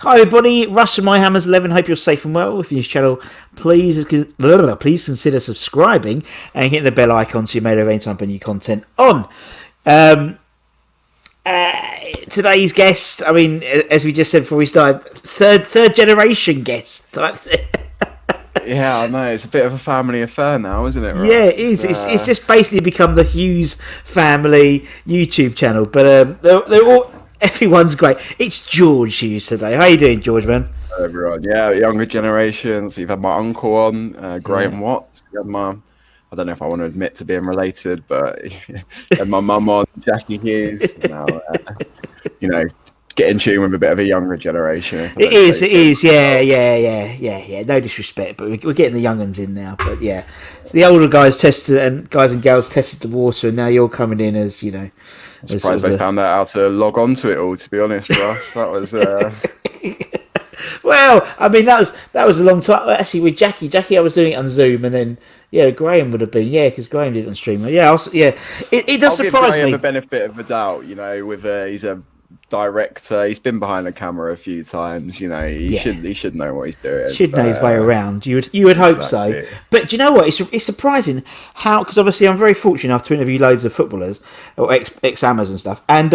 Hi everybody, Russ from My Hammers 11. Hope you're safe and well. If you're new to the channel, please consider subscribing and hitting the bell icon so you're made aware anytime I put new content on. Today's guest, I mean, as we just said before we started, third generation guest type thing. Yeah, I know. It's a bit of a family affair now, isn't it, Russ? Yeah, it is. It's just basically become the Hughes family YouTube channel. But they're all, everyone's great. It's George Hughes today. How you doing, George, man? Everyone, yeah, younger generations. You've had my uncle on, Graham Watts. You had my, I don't know if I want to admit to being related, but you had my mum on, Jackie Hughes. Get in tune with a bit of a younger generation. It is. Yeah. No disrespect, but we're getting the young uns in now. But yeah, so the older guys tested and girls tested the water, and now you're coming in as you know. I'm surprised they found out how to log on to it all. To be honest, Russ, that was. Well, I mean that was a long time. Actually, with Jackie, I was doing it on Zoom, and then Graham would have been because Graham did it on stream. Yeah, it does surprise me. I'll give Graham the benefit of the doubt. With he's a director, he's been behind the camera a few times. He should know what he's doing. Should know his way around. You would hope so. But do you know what? It's surprising how, because obviously I'm very fortunate enough to interview loads of footballers or ex-ammers and stuff, and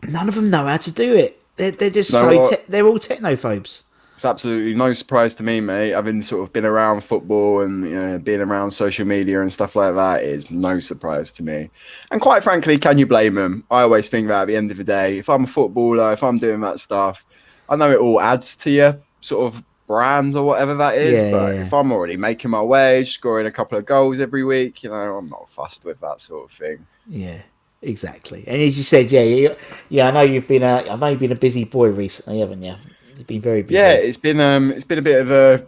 none of them know how to do it. They're just they're all technophobes. It's absolutely no surprise to me, mate. Having sort of been around football and being around social media and stuff like that is no surprise to me. And quite frankly, can you blame them? I always think that at the end of the day, if I'm a footballer, if I'm doing that stuff, I know it all adds to your sort of brand or whatever that is. But if I'm already making my wage, scoring a couple of goals every week, I'm not fussed with that sort of thing. Yeah. Exactly, and as you said, I know you've been a busy boy recently, haven't you? You've been very busy. Yeah, it's been a bit of a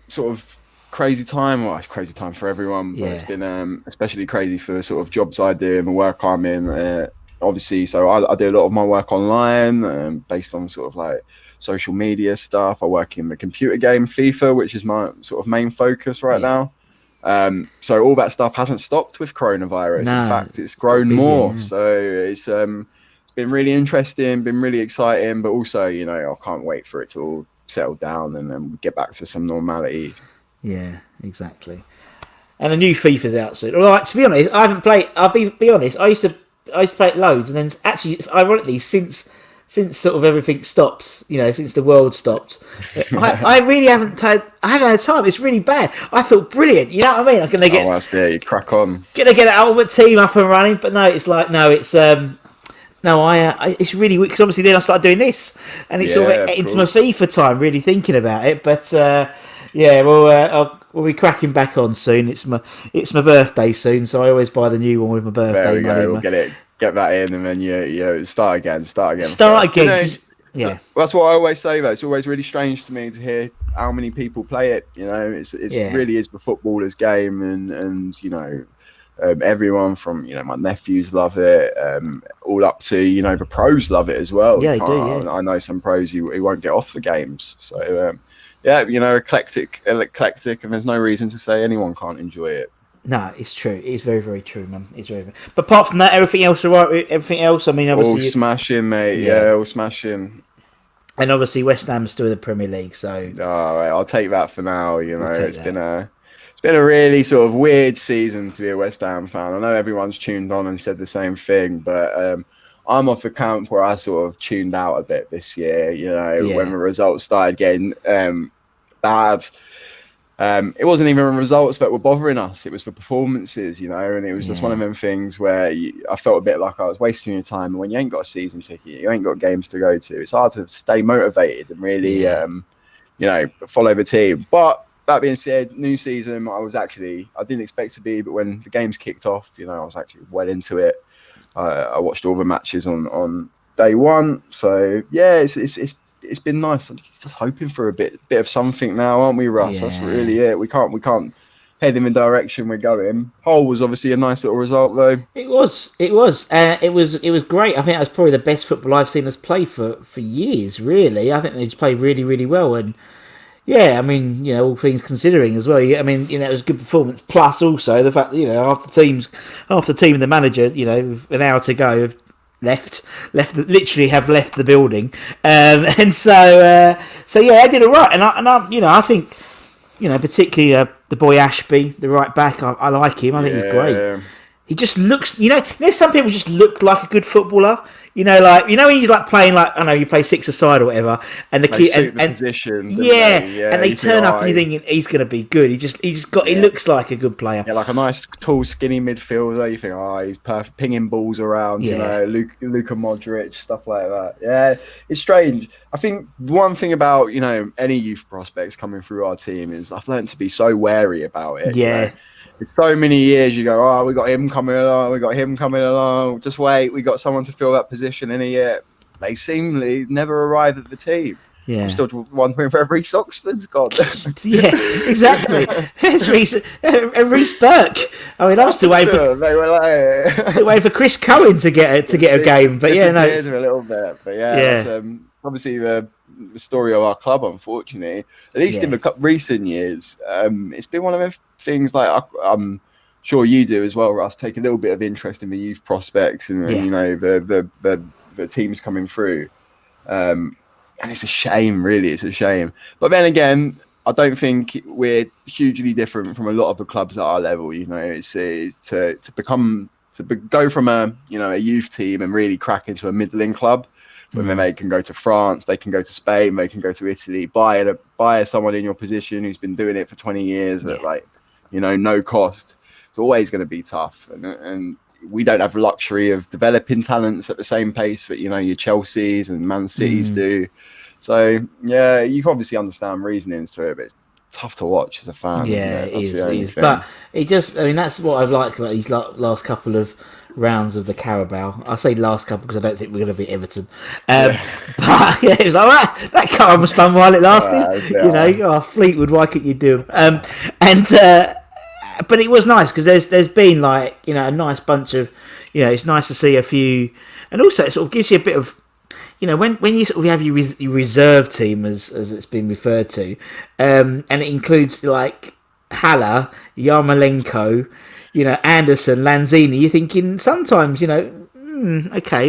sort of crazy time. Well, it's crazy time for everyone, but it's been especially crazy for sort of jobs I do and the work I'm in. Obviously, so I do a lot of my work online, based on sort of like social media stuff. I work in the computer game FIFA, which is my sort of main focus right now. So all that stuff hasn't stopped with coronavirus. No, in fact, it's grown more. Yeah. So it's been really interesting, been really exciting, but also, I can't wait for it to all settle down and then get back to some normality. Yeah, exactly. And the new FIFA's out soon. All right, to be honest, I haven't played. I'll be honest. I used to play it loads, and then actually, ironically, since sort of everything stops, since the world stopped, I really haven't had time. It's really bad. I thought brilliant. You know what I mean? I'm gonna get. Oh, that's good. You crack on. Gonna get an ultimate team up and running, but no, it's it's really weird because obviously then I started doing this, and it's sort of into my FIFA time, really thinking about it. But we'll be cracking back on soon. It's my birthday soon, so I always buy the new one with my birthday there we money. Go. We'll get that in, and then you start again. Yeah, that's what I always say. Though it's always really strange to me to hear how many people play it. It really is the footballer's game, and everyone from my nephews love it, all up to the pros love it as well. Yeah, they do. Yeah. I know some pros who won't get off the games. So eclectic, and there's no reason to say anyone can't enjoy it. No, it's true. It's very, very true, man. It's very, very... But apart from that, everything else all right? Everything else, I mean, obviously... All smashing, mate. Yeah, all smashing. And obviously West Ham's still in the Premier League, so... All right, I'll take that for now, It's been a really sort of weird season to be a West Ham fan. I know everyone's tuned on and said the same thing, but I'm off the camp where I sort of tuned out a bit this year, when the results started getting bad. It wasn't even results that were bothering us. It was the performances, and it was just one of them things where I felt a bit like I was wasting your time. And when you ain't got a season ticket, you ain't got games to go to, it's hard to stay motivated and really, follow the team. But that being said, new season, I didn't expect to be, but when the games kicked off, I was actually well into it. I watched all the matches on day one. So yeah, it's been nice. I'm just hoping for a bit of something now, aren't we, Russ? Yeah. That's really it. We can't head in the direction we're going. Hull was obviously a nice little result, though. It was great. I think that was probably the best football I've seen us play for years. Really, I think they just played really, really well. And yeah, I mean, all things considering as well. I mean, it was a good performance. Plus, also the fact that half the team and the manager, with an hour to go, literally have left the building, and so yeah, I did all right, and I think particularly the boy Ashby, the right back, I like him. I think he's great. Yeah. He just looks, some people just look like a good footballer. When he's like playing, like, I know you play six-a-side or whatever, and the kid and position, and they turn up and you think he's going to be good. He looks like a good player. Yeah, like a nice, tall, skinny midfielder. You think, he's perfect, pinging balls around. Yeah. Luka Modric, stuff like that. Yeah, it's strange. I think one thing about any youth prospects coming through our team is I've learned to be so wary about it. Yeah. It's so many years you go, we got him coming along, just wait, we got someone to fill that position in a year. They seemingly never arrive at the team. Yeah. I'm still wondering where Reece Oxford's gone. Yeah, exactly. It's Reece Burke. I mean, I'm still waiting for Chris Cohen to get a game. But yeah, no, it's a little bit. But yeah. That's, obviously the story of our club, unfortunately. At least in the recent years, it's been one of the things, like I'm sure you do as well, Russ, take a little bit of interest in the youth prospects and the teams coming through. And it's a shame, really. It's a shame. But then again, I don't think we're hugely different from a lot of the clubs at our level. It's to go from a youth team and really crack into a middling club. When they can go to France, they can go to Spain, they can go to Italy, buy someone in your position who's been doing it for 20 years at no cost. It's always going to be tough, and we don't have the luxury of developing talents at the same pace that your Chelsea's and Man City's do. So yeah, you can obviously understand reasonings to it, but it's tough to watch as a fan. Yeah, isn't it? it is. But that's what I've liked about these last couple of rounds of the Carabao. I say last couple because I don't think we're going to beat Everton. But yeah, it was like that car was fun while it lasted. Fleetwood, why couldn't you do them? But it was nice because there's been a nice bunch of, it's nice to see a few, and also it sort of gives you a bit of, when you sort of have your reserve team as it's been referred to, and it includes like Haller, Yarmolenko, Anderson, Lanzini. You're thinking sometimes, okay,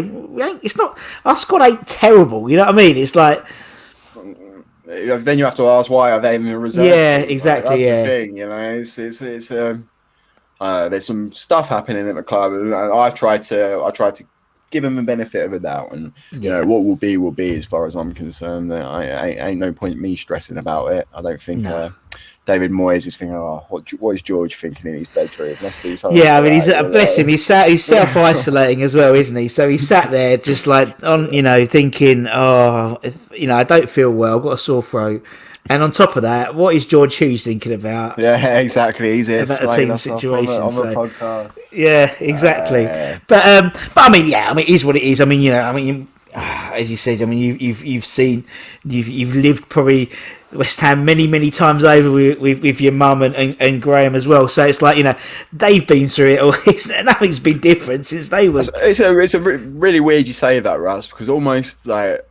it's not, our squad ain't terrible. You know what I mean? It's like, then you have to ask, why are they in the reserve? Yeah, exactly. That's the thing, it's there's some stuff happening at the club, and I try to give them the benefit of the doubt, and what will be as far as I'm concerned. I ain't no point me stressing about it. I don't think David Moyes is thinking, what is George thinking in his bedroom? Let's do something. Yeah, I mean, bless him. He's self-isolating as well, isn't he? So he sat there just like thinking, I don't feel well. I've got a sore throat. And on top of that, what is George Hughes thinking about? Yeah, exactly. He's here about the team situation on the podcast. Yeah, exactly. But I mean, it is what it is. I mean, as you said, I mean, you've lived probably West Ham many times over with your mum and Graham as well. So it's like, they've been through it all. Nothing's been different since they were. It's really weird you say that, Russ, because almost like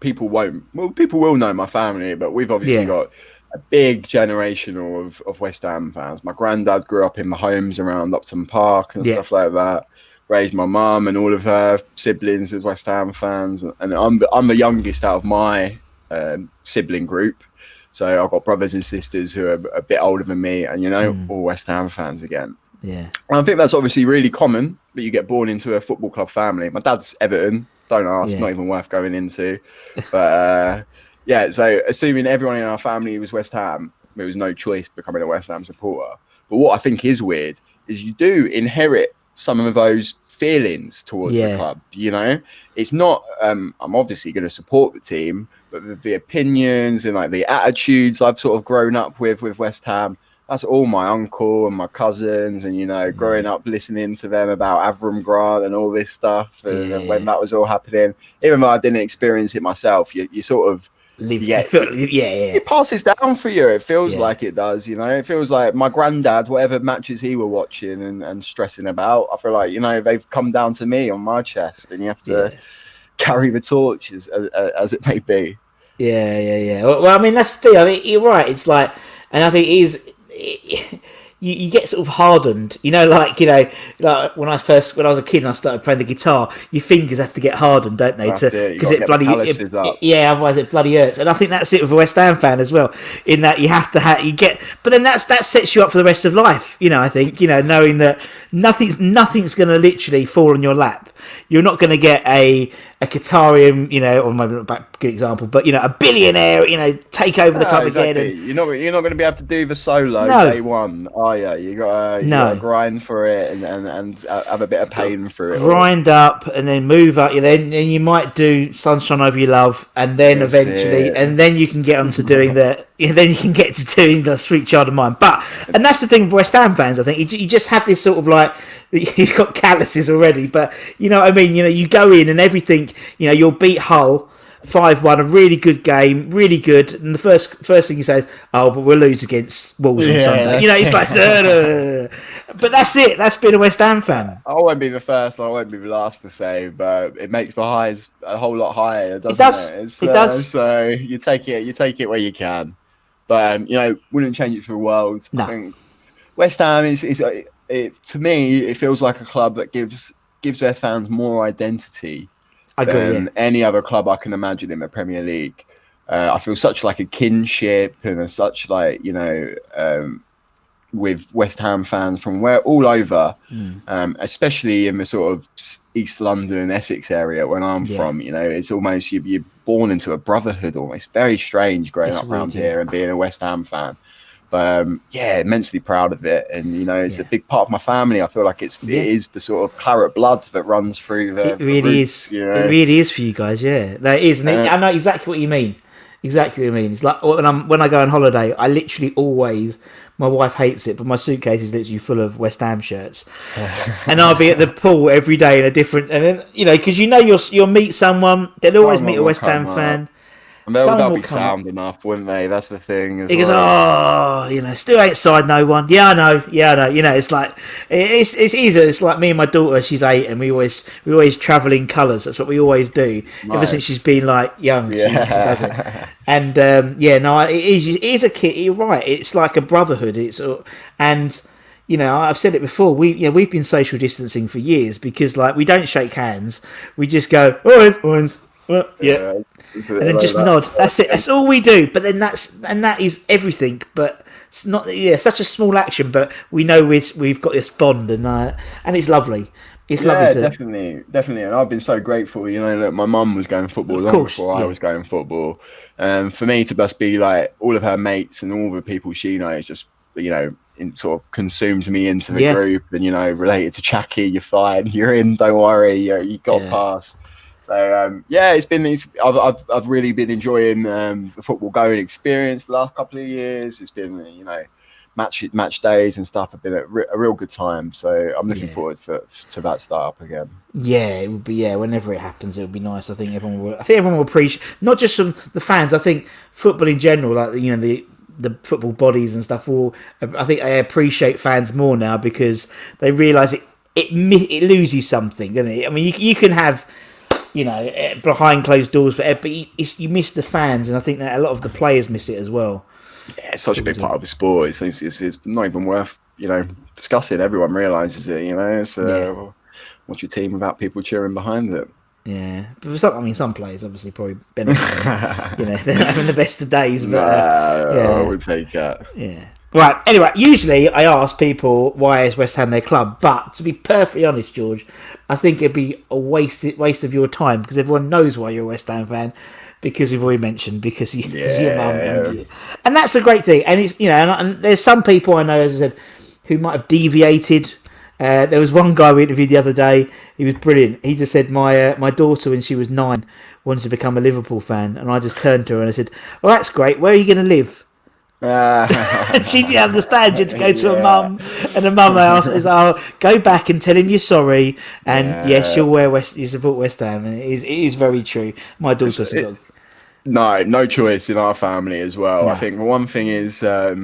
people will know my family, but we've obviously got a big generation of West Ham fans. My granddad grew up in the homes around Upton Park and stuff like that. Raised my mum and all of her siblings as West Ham fans, and I'm the youngest out of my sibling group. So I've got brothers and sisters who are a bit older than me, and all West Ham fans again. Yeah, and I think that's obviously really common that you get born into a football club family. My dad's Everton. Don't ask, not even worth going into. But so assuming everyone in our family was West Ham, there was no choice becoming a West Ham supporter. But what I think is weird is you do inherit some of those feelings towards the club. It's not I'm obviously going to support the team, but the opinions and like the attitudes I've sort of grown up with West Ham, that's all my uncle and my cousins, and growing up listening to them about Avram Grant and all this stuff, and when that was all happening, even though I didn't experience it myself, you sort of it passes down for you. It feels like it does. It feels like my granddad, whatever matches he were watching and stressing about, I feel like they've come down to me on my chest, and you have to carry the torch as it may be. Yeah. Well, I mean, that's the thing. I think you're right. It's like, and I think it is. you get sort of hardened, like when I was a kid and I started playing the guitar, your fingers have to get hardened, don't they? That's it. Because it bloody yeah, otherwise it bloody hurts. And I think that's it with a West Ham fan as well. In that you have to but then that sets you up for the rest of life. I think knowing that nothing's going to literally fall on your lap. You're not going to get a Qatarian, or maybe not a good example, but a billionaire, take over the club again. And you're not going to be able to do the solo day one. Oh yeah, you got to grind for it and have a bit of pain through it. Grind up and then move up. Then you might do Sunshine Over Your Love, and then eventually, and then you can get on to doing the. Then you can get to doing the Sweet Child of Mine. And that's the thing with West Ham fans. I think you just have this sort of like. You've got calluses already, but you know what I mean. You go in and everything. You'll beat Hull 5-1, a really good game, really good. And the first thing you say is, "Oh, but we'll lose against Wolves on Sunday." It's like, but that's it. That's being a West Ham fan. I won't be the first, and I won't be the last to say, but it makes the highs a whole lot higher, doesn't it? It does. So you take it where you can, but wouldn't change it for the world. No. I think West Ham is. To me, it feels like a club that gives their fans more identity than any other club I can imagine in the Premier League. I feel such like a kinship and such like with West Ham fans from all over, especially in the sort of East London, Essex area when I'm from. It's almost you're born into a brotherhood almost. Very strange growing up around here and being a West Ham fan. But immensely proud of it, and it's a big part of my family. I feel like it is the sort of claret blood that runs through the. It really is. It really is for you guys. Yeah, that is. And I know exactly what you mean. Exactly what you mean. It's like when I go on holiday, I literally always. My wife hates it, but my suitcase is literally full of West Ham shirts, and I'll be at the pool every day in a different. And then because you'll meet someone. They'll always meet a West Ham fan. And they'll be sound enough, wouldn't they? That's the thing. He goes, still ain't side no one. Yeah, I know. It's like it's easy. It's like me and my daughter. She's 8, and we always travel in colours. That's what we always do. Nice. Ever since she's been like young, she does it. And it is a kid. You're right. It's like a brotherhood. I've said it before. We've been social distancing for years because we don't shake hands. We just go, orange. Yeah. And then just nod. That's it. That's all we do. But then that is everything. But it's not. Yeah, such a small action. But we know we've got this bond, and it's lovely. It's lovely. Definitely. And I've been so grateful. That my mum was going football long before I was going football. For me to just be like all of her mates and all the people she knows, just sort of consumed me into the group, and related to Chucky. You're fine. You're in. Don't worry. You got past. So I've really been enjoying the football going experience the last couple of years. It's been match days and stuff have been a real good time. So I'm looking forward to that start up again. Yeah, it would be. Yeah, whenever it happens, it would be nice. I think everyone will appreciate, not just from the fans. I think football in general, like the football bodies and stuff. I think they appreciate fans more now because they realise it loses something, doesn't it? I mean, you can have. Behind closed doors, but you miss the fans, and I think that a lot of the players miss it as well. Yeah, it's such a big part of the sport. It's not even worth discussing. Everyone realises it. What's your team without people cheering behind it? Yeah, but some players obviously probably benefit. They're not having the best of days, but I would take that. Yeah. Right, anyway, usually I ask people why is West Ham their club, but to be perfectly honest, George, I think it'd be a waste of your time because everyone knows why you're a West Ham fan because we've already mentioned because your mum and that's a great thing. And it's and there's some people I know, as I said, who might have deviated. There was one guy we interviewed the other day. He was brilliant. He just said my daughter when she was 9 wanted to become a Liverpool fan, and I just turned to her and I said, "Well, that's great. Where are you going to live?" She didn't understand. You had to go to her mum, and the mum asked, go back and tell him you're sorry, and yes, you support West Ham, and it is very true. My daughter said, no choice in our family as well. No. I think one thing is, my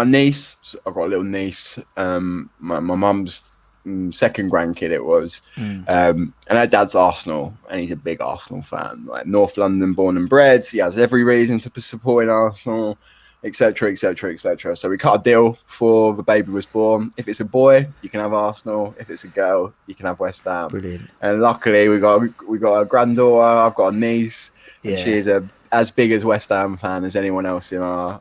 niece. I've got a little niece. My mum's second grandkid it was, and her dad's Arsenal, and he's a big Arsenal fan, like North London born and bred. He has every reason to be supporting Arsenal. etc., etc., etc. So we cut a deal before the baby was born. If it's a boy, you can have Arsenal. If it's a girl, you can have West Ham. Brilliant. And luckily, we got a granddaughter. I've got a niece, and she is as big as West Ham fan as anyone else in our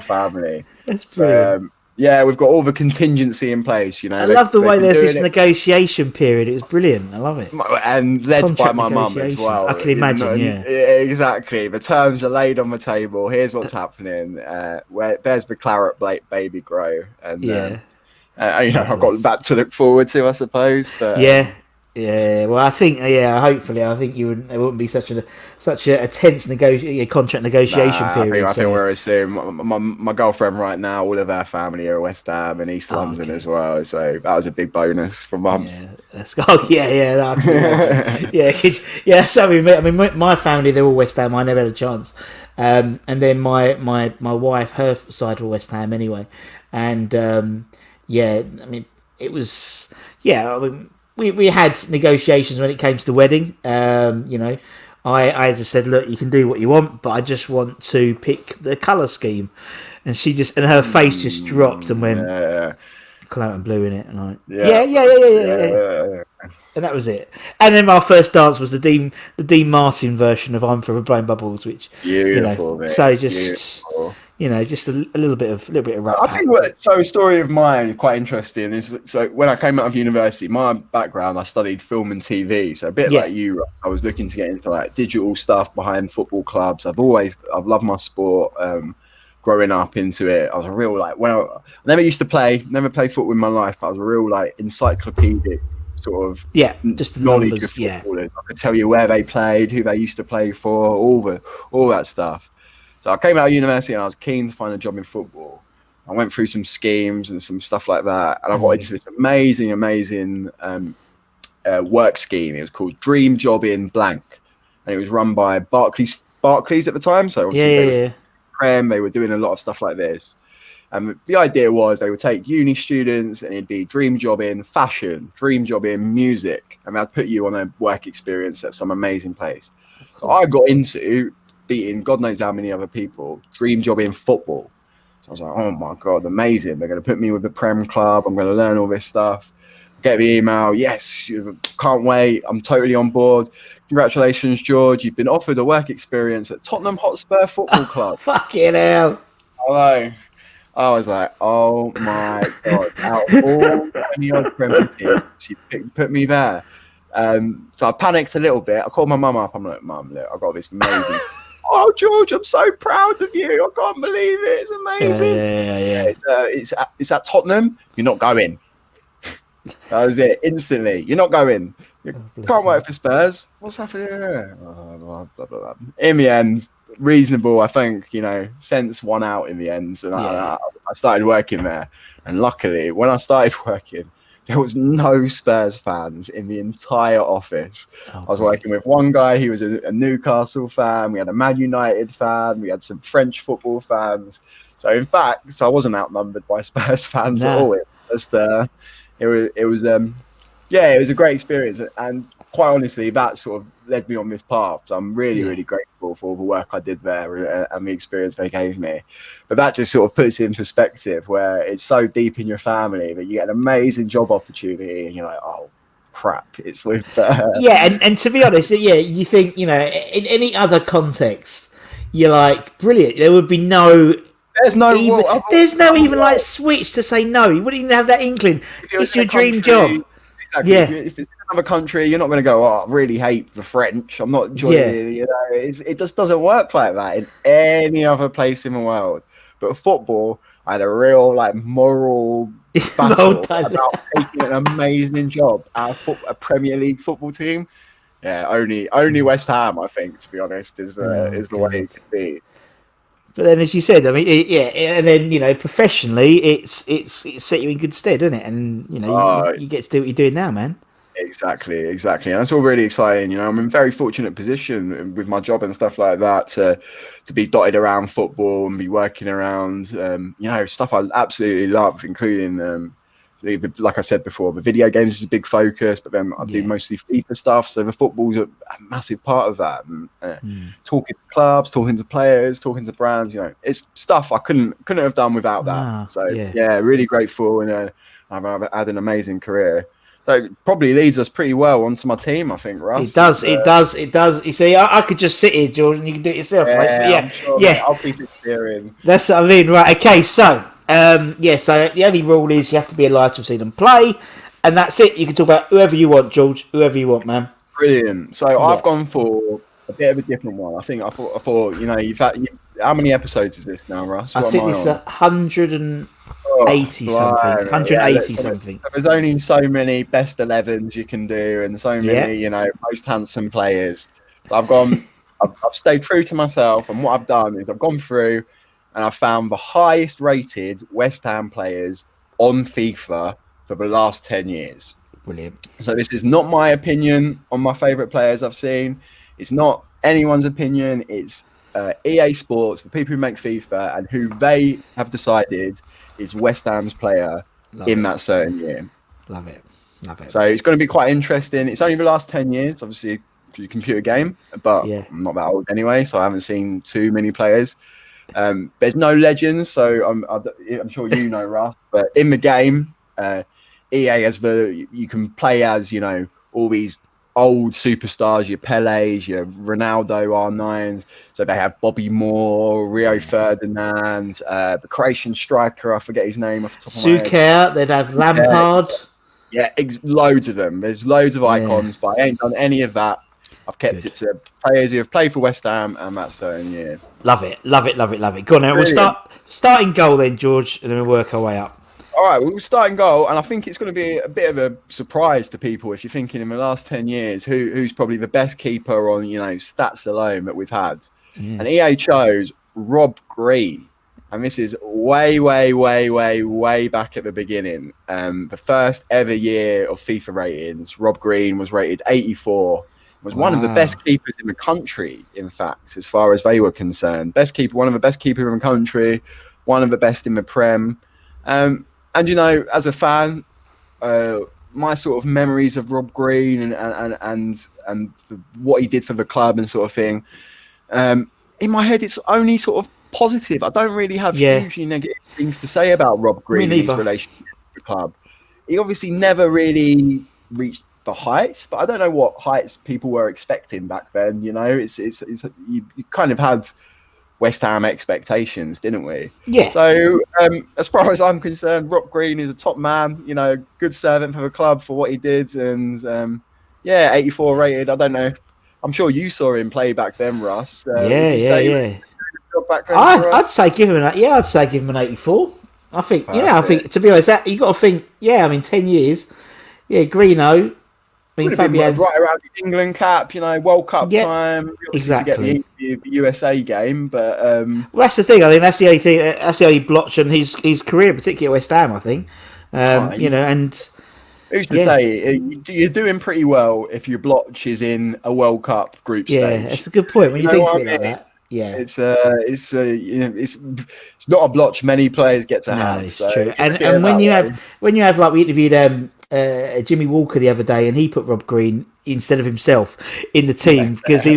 family. That's brilliant. So, yeah, we've got all the contingency in place. I love the way there's this negotiation period. It's brilliant. I love it. And led by my mum as well. I can imagine, Exactly. The terms are laid on the table. Here's what's happening. There's the claret baby grow. And, I've got that to look forward to, I suppose. But Yeah, well, I think, hopefully, I think there wouldn't be such a tense contract negotiation period. I think we're assuming my girlfriend right now, all of our family are West Ham and East London as well. So that was a big bonus for mum. So I mean, my family, they're all West Ham. I never had a chance. And then my wife, her side were West Ham anyway. And I mean, it was We had negotiations when it came to the wedding. I just said, look, you can do what you want, but I just want to pick the colour scheme. And her face just dropped and went, colour and blue in it. And I went, yeah. And that was it. And then my first dance was the Dean Martin version of I'm for the Blowing Bubbles, which, beautiful, so just... Beautiful. Just a little bit of rap. I think a story of mine quite interesting is, so when I came out of university, my background, I studied film and TV. So a bit like you, I was looking to get into like digital stuff behind football clubs. I've loved my sport. Growing up into it, I was a real I never played football in my life, but I was a real encyclopedic sort of just the knowledge numbers, of footballers. I could tell you where they played, who they used to play for, all that stuff. So I came out of university and I was keen to find a job in football. I went through some schemes and some stuff like that, and I got into this amazing work scheme. It was called Dream Job in Blank, and it was run by Barclays at the time. So obviously they were doing a lot of stuff like this. And the idea was they would take uni students and it'd be dream job in fashion, dream job in music, and they'd put you on a work experience at some amazing place. So I got into beating God knows how many other people, dream job in football. So I was like, oh my God, amazing. They're going to put me with the Prem Club. I'm going to learn all this stuff. Get the email. Yes, can't wait. I'm totally on board. Congratulations, George. You've been offered a work experience at Tottenham Hotspur Football Club. Fucking hell. Hello. I was like, oh my God. Out of all 20 odd Premier teams, she put me there. So I panicked a little bit. I called my mum up. I'm like, Mum, look, I've got this amazing... Oh, George, I'm so proud of you. I can't believe it. It's amazing. It's at Tottenham. You're not going. That was it. Instantly. You're not going. You can't wait for Spurs. What's happening there? Blah, blah, blah. In the end, reasonable, I think, sense won out in the end. And I started working there. And luckily, when I started working, there was no Spurs fans in the entire office. I was working with one guy. He was a Newcastle fan. We had a Man United fan. We had some French football fans. So in fact, I wasn't outnumbered by Spurs fans at all. It was a great experience. And quite honestly, that sort of led me on this path. So I'm really, really grateful for all the work I did there and the experience they gave me. But that just sort of puts it in perspective where it's so deep in your family that you get an amazing job opportunity and you're like, oh, crap, it's with... and to be honest, you think, in any other context, you're like, brilliant. There would be no... There's no even switch to say no. You wouldn't even have that inkling. It's your dream job. Exactly. Yeah. If it's another country, you're not going to go, oh, I really hate the French. I'm not enjoying it. It just doesn't work like that in any other place in the world. But football, I had a real moral battle about taking an amazing job out of a Premier League football team. Yeah, only West Ham, I think, to be honest, is the way it could be. But then, as you said, I mean, and then professionally, it's set you in good stead, doesn't it? And you get to do what you're doing now, man. Exactly, and that's all really exciting. I'm in a very fortunate position with my job and stuff like that to be dotted around football and be working around, stuff I absolutely love, including like I said before, the video games is a big focus, but then I do mostly FIFA stuff. So the football's a massive part of that. And, talking to clubs, talking to players, talking to brands, it's stuff I couldn't have done without that. No, so really grateful, and I've had an amazing career. So it probably leads us pretty well onto my team, I think, Russ. It does. You see, I could just sit here, George, and you can do it yourself. I'm sure, mate, I'll keep it steering. That's what I mean, right? Okay, so so the only rule is you have to be alive to see them play, and that's it. You can talk about whoever you want, George, whoever you want, man. Brilliant. So I've gone for a bit of a different one. I thought you've had. How many episodes is this now, Russ? I think it's 180 something. 180 something. So there's only so many best 11s you can do, and so many, most handsome players. So I've stayed true to myself, and what I've done is I've gone through and I've found the highest rated West Ham players on FIFA for the last 10 years. Brilliant. So this is not my opinion on my favourite players I've seen. It's not anyone's opinion. It's EA Sports, the people who make FIFA, and who they have decided is West Ham's player in that certain year. Love it. So it's going to be quite interesting. It's only the last 10 years, obviously, a computer game, but I'm not that old anyway, so I haven't seen too many players. There's no legends, so I'm sure you know, Russ, but in the game, EA you can play as, all these old superstars, your Pelés, your Ronaldo R9s. So they have Bobby Moore, Rio Ferdinand, the Croatian striker, I forget his name off the top of my head. Suker, they'd have Lampard. Loads of them. There's loads of icons, but I ain't done any of that. I've kept it to players who have played for West Ham and that certain year. Love it. Go on, now we'll start in goal then, George, and then we'll work our way up. All right, we'll start in goal, and I think it's going to be a bit of a surprise to people if you're thinking in the last 10 years who's probably the best keeper on stats alone that we've had. And EA chose Rob Green, and this is way back at the beginning. The first ever year of FIFA ratings, Rob Green was rated 84. Was one of the best keepers in the country, in fact, as far as they were concerned. One of the best keepers in the country, one of the best in the Prem. And as a fan, my sort of memories of Rob Green and what he did for the club and sort of thing, in my head, it's only sort of positive. I don't really have hugely negative things to say about Rob Green and his relationship with the club. He obviously never really reached the heights, but I don't know what heights people were expecting back then. It's you kind of had West Ham expectations, didn't we? Yeah. So as far as I'm concerned, Rob Green is a top man, good servant for the club for what he did. And 84 rated. I don't know. I'm sure you saw him play back then, Russ. I'd say give him an 84. I think, I think, to be honest, you got to think, 10 years. Yeah, Greeno. Fabian's right around the England cap, World Cup time. Exactly. To get the USA game, but well, that's the thing. I think that's the only thing. That's the only blotch on his career, particularly at West Ham. I think, and who's to say you're doing pretty well if your blotch is in a World Cup group stage. Yeah, that's a good point when you think of it like that. Yeah, it's not a blotch many players get to have. It's true. And when you have like we interviewed Jimmy Walker the other day, and he put Rob Green instead of himself in the team because he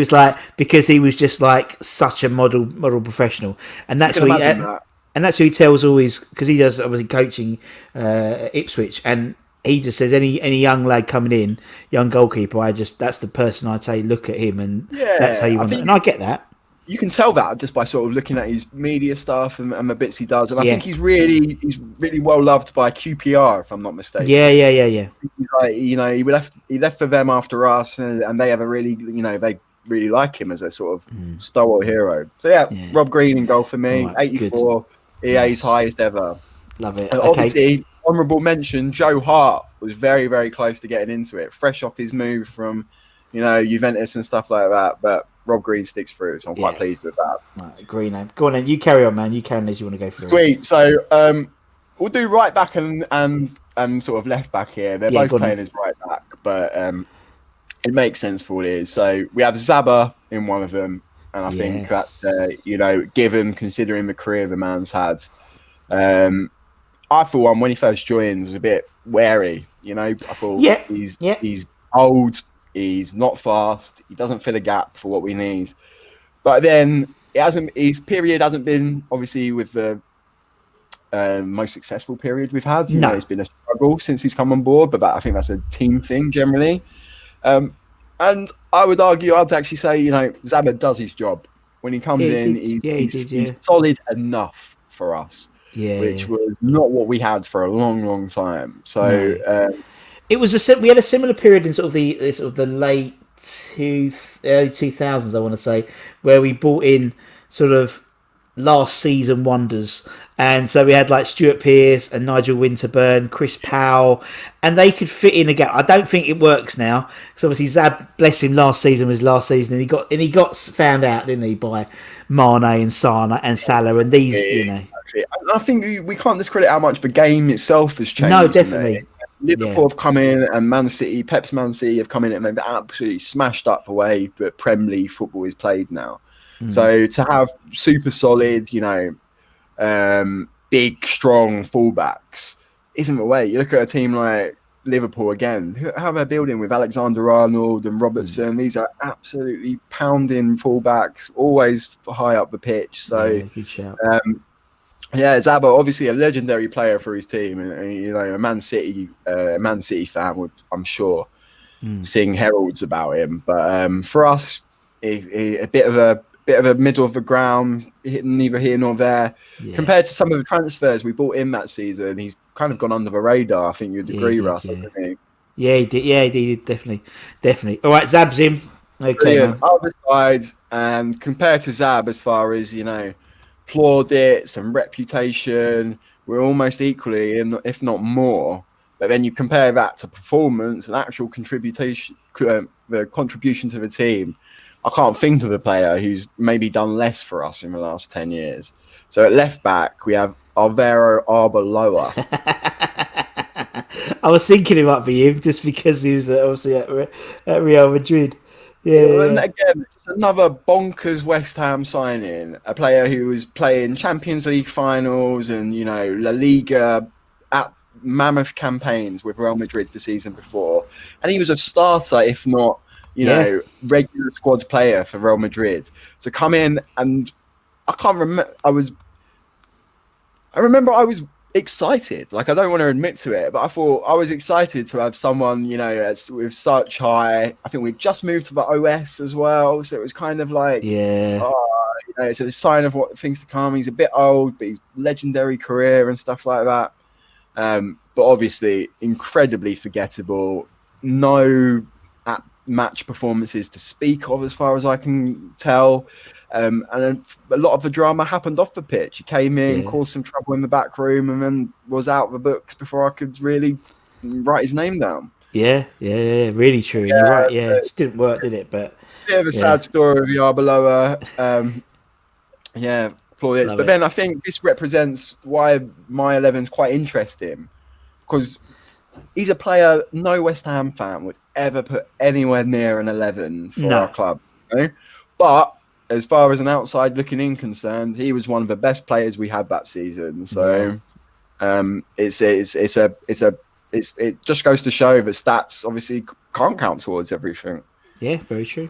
was just like such a model professional, and that's what and that's who he tells always, because he does obviously coaching Ipswich, and he just says any young lad coming in, young goalkeeper, that's the person I'd say look at him, and that's how you want it. And I get that. You can tell that just by sort of looking at his media stuff and the bits he does, and I think he's really well loved by QPR, if I'm not mistaken. Yeah. He's like, he left for them after us, and they have a really, they really like him as a sort of stalwart hero. So Rob Green in goal for me, 84, good. EA's highest ever. Love it. And obviously, honourable mention, Joe Hart was very, very close to getting into it, fresh off his move from, Juventus and stuff like that, but Rob Green sticks through, so I'm quite pleased with that. Right, Green name. Go on then, you carry on, man. You carry on as you want to go through. Sweet. So we'll do right back and sort of left back here. They're both playing as right back, but it makes sense for what it is. So we have Zaba in one of them, and I think that's given considering the career the man's had. I for one, when he first joined, was a bit wary. You know, I thought he's old, he's not fast, he doesn't fill a gap for what we need. But then his period hasn't been obviously with the most successful period we've had. You know, it's been a struggle since he's come on board, but I think that's a team thing generally. And I would argue, I'd actually say, you know, Zabba does his job when he comes in. He's solid enough for us, which was not what we had for a long, long time. So it was we had a similar period in sort of the late early 2000s, I want to say, where we brought in sort of last season wonders, and so we had like Stuart Pearce and Nigel Winterburn, Chris Powell, and they could fit in a gap. I don't think it works now, because obviously Zab, bless him, last season was last season, and he got found out, didn't he, by Mane and Sana and Salah and these, you know. I think we can't discredit how much the game itself has changed. No, definitely. Liverpool have come in, and Man City, Pep's Man City have come in and they've absolutely smashed up the way that Premier League football is played now. So to have super solid, you know, big, strong fullbacks isn't the way. You look at a team like Liverpool again, how they're building with Alexander-Arnold and Robertson. These are absolutely pounding fullbacks, always high up the pitch. So, good shout. Zabba, obviously a legendary player for his team, and you know, a Man City fan would, I'm sure, sing heralds about him. But for us, a bit of a middle of the ground, neither here nor there. Compared to some of the transfers we bought in that season, he's kind of gone under the radar. I think you'd agree, Russ. Yeah, he did. Yeah, he did. Definitely. All right, Zab's him. Okay, man. Other sides, and compared to Zab, as far as, you know, plaudits and reputation, we're almost equally, if not more. But then you compare that to performance and actual the contribution to the team. I can't think of a player who's maybe done less for us in the last 10 years. So at left back, we have Alvaro Arbeloa. I was thinking it might be him just because he was obviously at Real Madrid. And again, another bonkers West Ham signing, a player who was playing Champions League finals and, you know, La Liga at mammoth campaigns with Real Madrid the season before. And he was a starter, if not, you know, regular squad player for Real Madrid. To come in, and I can't remember, I remember I was excited. Like, I don't want to admit to it, but I thought I was excited to have someone, you know, with such high. I think we just moved to the OS as well, so it was kind of like, you know, it's a sign of what things to come. He's a bit old, but he's legendary career and stuff like that. But obviously, incredibly forgettable. No match performances to speak of, as far as I can tell. And then a lot of the drama happened off the pitch. He came in, caused some trouble in the back room, and then was out of the books before I could really write his name down. Yeah, really true. You're right. Yeah, it just didn't work, did it? But bit of a sad story of Arbeloa. Plaudits. But then I think this represents why my 11's quite interesting, because he's a player no West Ham fan would ever put anywhere near an 11 for our club. You know? But as far as an outside looking in concerned, he was one of the best players we had that season. So it just goes to show that stats obviously can't count towards everything. Yeah, very true.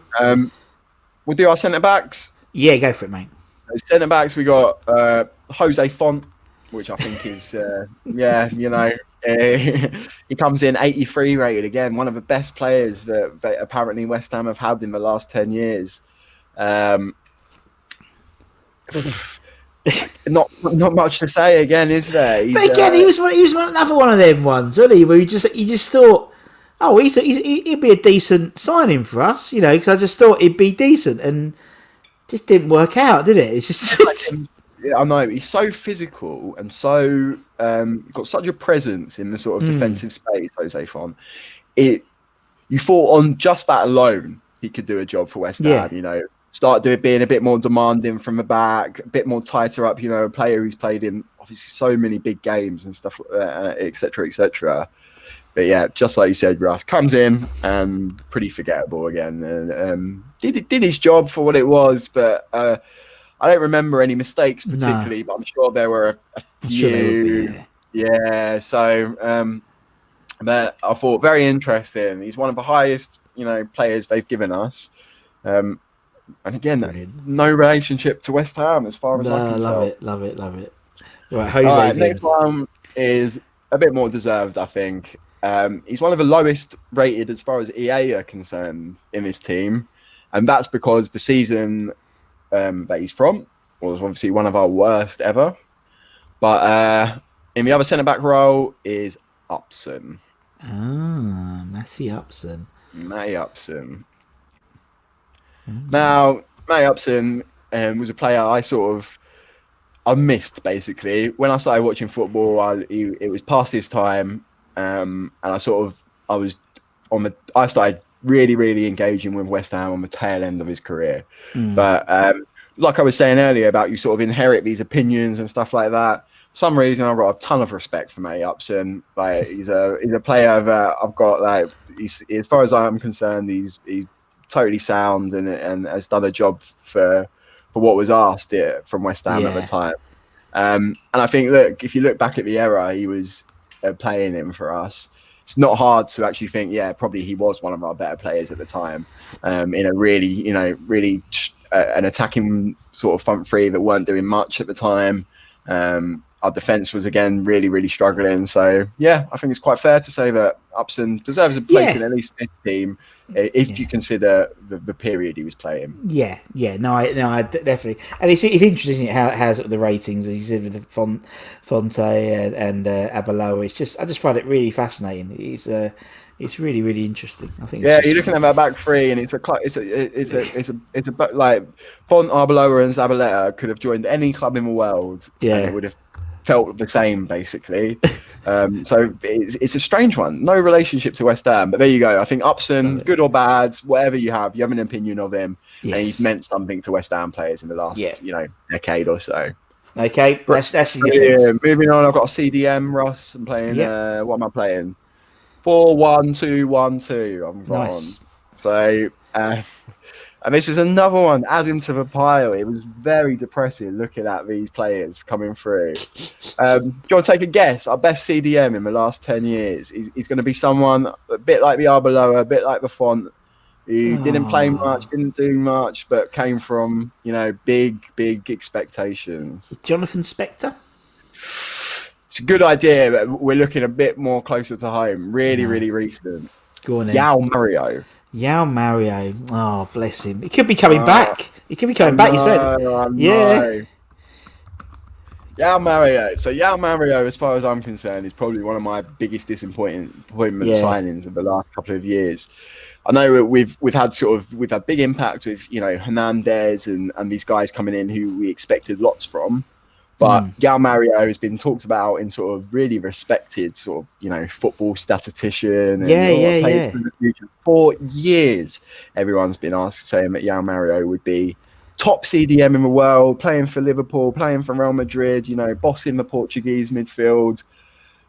We'll do our centre backs. Yeah, go for it, mate. Centre backs, we got Jose Font, which I think is you know. He comes in 83 rated, again, one of the best players that apparently West Ham have had in the last 10 years. Not much to say again, is there? But again, he was another one of them ones, wasn't he? Where you just thought, oh, he'd be a decent signing for us, you know, because I just thought he'd be decent, and just didn't work out, did it? It's just. Yeah, I know, he's so physical and so got such a presence in the sort of defensive space, Jose Font. You thought on just that alone he could do a job for West Ham. You know, being a bit more demanding from the back, a bit more tighter up. You know, a player who's played in obviously so many big games and stuff, etc., etc. But yeah, just like you said, Russ comes in and pretty forgettable again. And did his job for what it was, but. I don't remember any mistakes particularly, but I'm sure there were a few. Yeah, so that I thought very interesting. He's one of the highest, players they've given us. And again, Brilliant. no relationship to West Ham as far as I No, can love tell. it, love it, love it. Right, All right, Jose's in. next one is a bit more deserved, I think. He's one of the lowest rated as far as EA are concerned in his team, and that's because the season that he's from was obviously one of our worst ever. But in the other centre back role is Upson. Massey Upson. Matty Upson. Now, Matty Upson was a player I missed basically when I started watching football. It was past his time, and I was I started really, really engaging with West Ham on the tail end of his career. But like I was saying earlier about you sort of inherit these opinions and stuff like that. For some reason, I've got a ton of respect for Matty Upson. Like he's a player that I've got as far as I'm concerned, he's totally sound and has done a job for what was asked from West Ham at the time. And I think, look, if you look back at the era he was playing in for us, it's not hard to actually think, yeah, probably he was one of our better players at the time. In a really, really an attacking sort of front three that weren't doing much at the time. Our defence was, again, really, really struggling. So, yeah, I think it's quite fair to say that Upson deserves a place in at least fifth team if you consider the period he was playing. Yeah, I definitely. And it's interesting how the ratings, as you said, with the Fonte and Abaloa. I just find it really fascinating. It's really, really interesting. I think. Yeah, you're looking at that back three, and it's like Font, Arbeloa, and Zabaleta could have joined any club in the world, and it would have felt the same basically. So it's a strange one. No relationship to West Ham, but there you go. I think Upson, good or bad, whatever you have an opinion of him, and he's meant something to West Ham players in the last decade or so. Okay, that's moving on. I've got a CDM, Ross. I'm playing. What am I playing? 4-1-2-1-2. I'm gone. Nice. So, and this is another one. Add him to the pile. It was very depressing looking at these players coming through. Do you want to take a guess? Our best CDM in the last 10 years. He's going to be someone a bit like the Arbeloa, a bit like the Font, who didn't play much, didn't do much, but came from, big expectations. Jonathan Spector? It's a good idea, but we're looking a bit more closer to home. Really, really recent. Go on then. Yao Mario. Oh, bless him. He could be coming back. He could be coming back, you said. Yeah. Yao Mario. So Yao Mario, as far as I'm concerned, is probably one of my biggest disappointment signings of the last couple of years. I know we've had big impact with Hernandez and these guys coming in who we expected lots from. But Yao Mario has been talked about in sort of really respected football statistician. For years, everyone's been saying that Yao Mario would be top CDM in the world, playing for Liverpool, playing for Real Madrid, bossing the Portuguese midfield.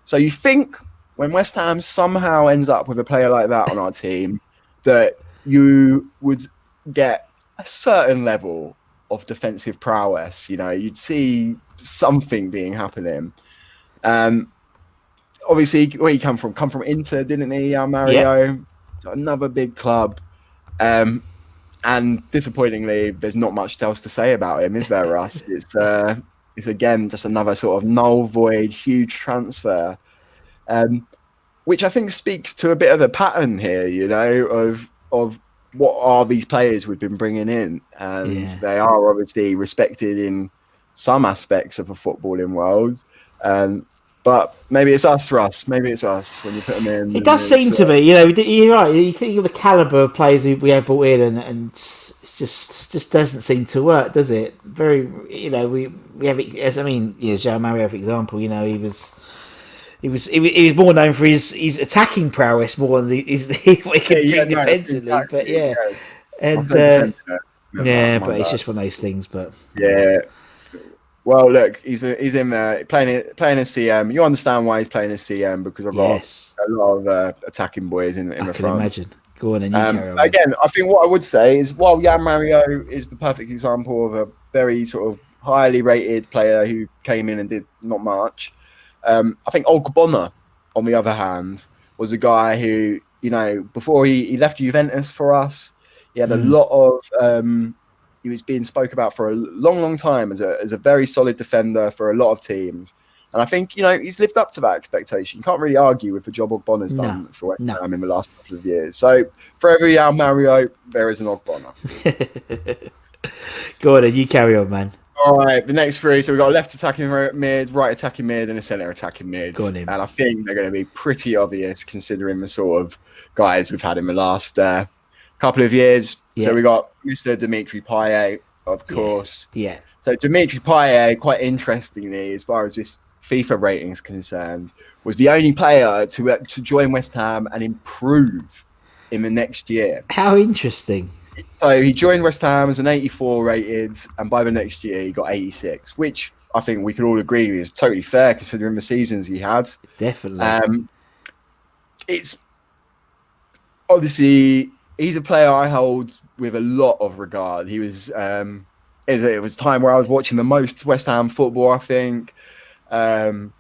So you think when West Ham somehow ends up with a player like that on our team, that you would get a certain level of defensive prowess, you'd see something being happening. Obviously, where he come from Inter, didn't he, Mario? So another big club. And disappointingly, there's not much else to say about him, is there, Russ? It's again just another sort of null void, huge transfer, which I think speaks to a bit of a pattern here, of what are these players we've been bringing in, and they are obviously respected in some aspects of the footballing world, but maybe it's us, Russ. Maybe it's us when you put them in. It does seem to be, you're right. You think of the caliber of players we have brought in, and it just doesn't seem to work, does it? Very, we have it. João Mario, for example, he was more known for his attacking prowess more than what he could bring defensively. Exactly, but it's just one of those things. But well, look, he's in there playing as CM. You understand why he's playing as CM, because I've got a lot of attacking boys in the front. I can imagine. Go on, and you carry on. Again, I think what I would say is, while Yao Mario is the perfect example of a very sort of highly rated player who came in and did not much. I think Ogbonna, on the other hand, was a guy who, before he left Juventus for us, he had a lot of. He was being spoke about for a long, long time as a very solid defender for a lot of teams. And I think, he's lived up to that expectation. You can't really argue with the job Ogbonna's done for West Ham in the last couple of years. So for every Mario, there is an Ogbonna. Go on, then, you carry on, man. All right, the next three. So we've got a left attacking mid, right attacking mid, and a centre attacking mid. Go on, in. And I think they're going to be pretty obvious considering the sort of guys we've had in the last couple of years. Yeah. So we got Mr. Dimitri Payet, of course. Yeah. So Dimitri Payet, quite interestingly, as far as this FIFA rating is concerned, was the only player to join West Ham and improve in the next year. How interesting. So he joined West Ham as an 84 rated, and by the next year he got 86, which I think we could all agree is totally fair considering the seasons he had. Definitely. It's obviously he's a player I hold with a lot of regard. He was it was a time where I was watching the most West Ham football, I think. Going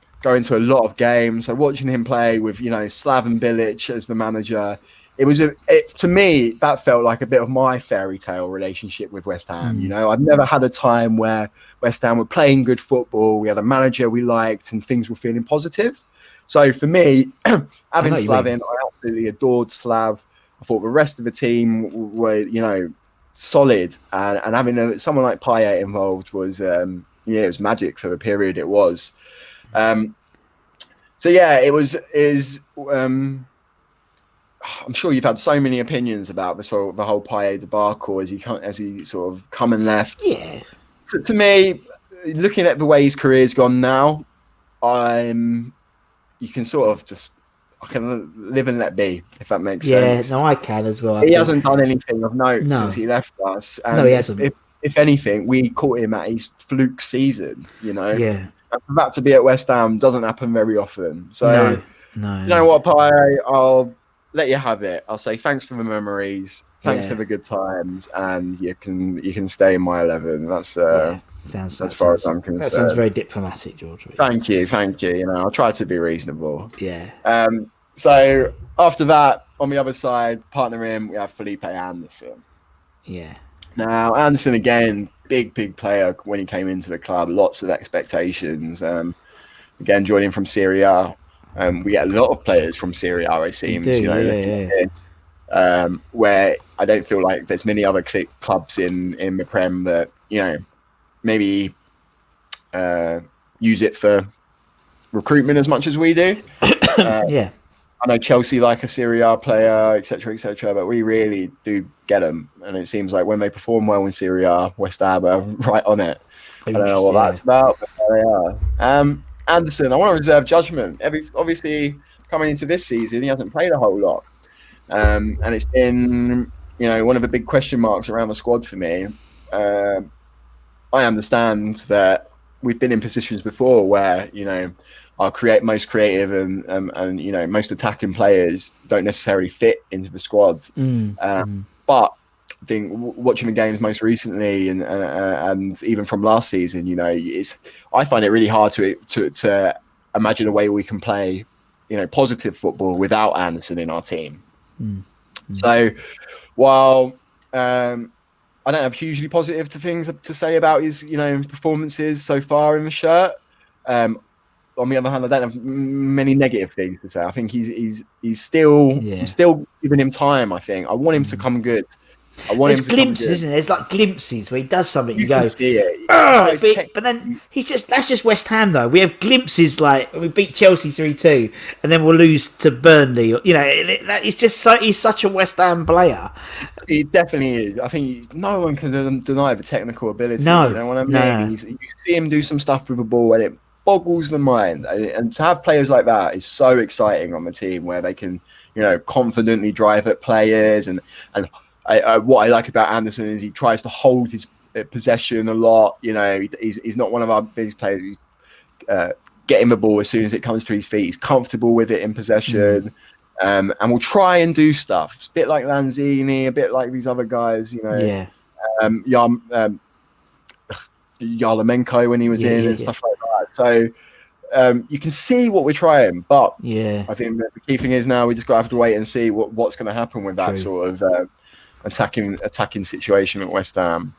to a lot of games. So watching him play with, Slaven Bilic as the manager, to me, that felt like a bit of my fairy tale relationship with West Ham. I've never had a time where West Ham were playing good football. We had a manager we liked and things were feeling positive. So for me, having Slaven, I absolutely adored Slav. I thought the rest of the team were, solid. And having someone like Payet involved was, it was magic for the period it was. I'm sure you've had so many opinions about the whole Payet debacle as he sort of come and left. Yeah. So to me, looking at the way his career's gone now, you can sort of just I can live and let be, if that makes sense. Yeah, no, I can as well. He hasn't done anything of note since he left us. And no, he hasn't. If anything, we caught him at his fluke season. Yeah. And for that to be at West Ham doesn't happen very often. So no. You know what, Payet, I'll let you have it. I'll say thanks for the memories, thanks for the good times, and you can stay in my 11. That's as far as I'm concerned. That sounds very diplomatic, George. Thank you. I'll try to be reasonable. Yeah. So after that, on the other side, partner in, we have Felipe Anderson. Yeah. Now Anderson again, big player when he came into the club. Lots of expectations. Again, joining from Serie A. We get a lot of players from Serie A, it seems. Where I don't feel like there's many other clubs in the Prem that maybe use it for recruitment as much as we do. I know Chelsea like a Serie A player, etc., but we really do get them. And it seems like when they perform well in Serie A, West Ham are right on it. I don't know what that's about, but there they are. Anderson, I want to reserve judgment. Obviously, coming into this season, he hasn't played a whole lot. And it's been, one of the big question marks around the squad for me. I understand that we've been in positions before where, our most creative and most attacking players don't necessarily fit into the squad. But I think watching the games most recently and even from last season, I find it really hard to imagine a way we can play, positive football without Anderson in our team. So while I don't have hugely positive things to say about his, performances so far in the shirt. On the other hand, I don't have many negative things to say. I think he's still giving him time. I think I want him to come good. There's glimpses, isn't there? There's like glimpses where he does something. You go, see it. But then that's just West Ham though. We have glimpses like we beat Chelsea 3-2, and then we'll lose to Burnley. It's just he's such a West Ham player. He definitely is. I think no one can deny the technical ability. No, you know what I mean? No. You see him do some stuff with the ball, and it boggles the mind. And to have players like that is so exciting on the team, where they can, confidently drive at players and. What I like about Anderson is he tries to hold his possession a lot. He's not one of our biggest players. Get him the ball as soon as it comes to his feet. He's comfortable with it in possession, and will try and do stuff. It's a bit like Lanzini, a bit like these other guys. Yarmolenko when he was in and stuff like that. So you can see what we're trying, but Yeah, I think the key thing is now we just got to have to wait and see what's going to happen with that sort of attacking situation at West Ham.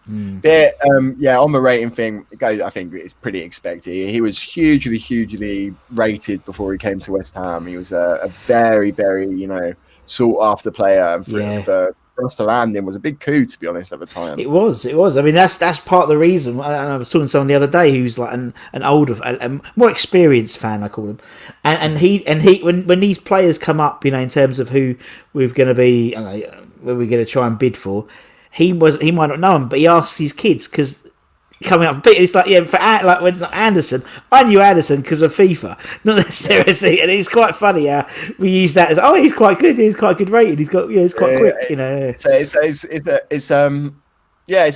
Yeah, on the rating thing, I think it's pretty expected. He was hugely rated before he came to West Ham. He was a very, very, sought after player, and for us to land him was a big coup, to be honest, at the time. It was. I mean, that's part of the reason. I was talking to someone the other day who's like an older, a more experienced fan, I call him, and he when these players come up, in terms of who we're going to be, where we're going to try and bid for, he might not know him, but he asks his kids because. Coming up, it's like like when Anderson, I knew Anderson because of FIFA, not necessarily, and it's quite funny how we use that as he's quite good, he's quite good rated, he's got he's quite quick, So it's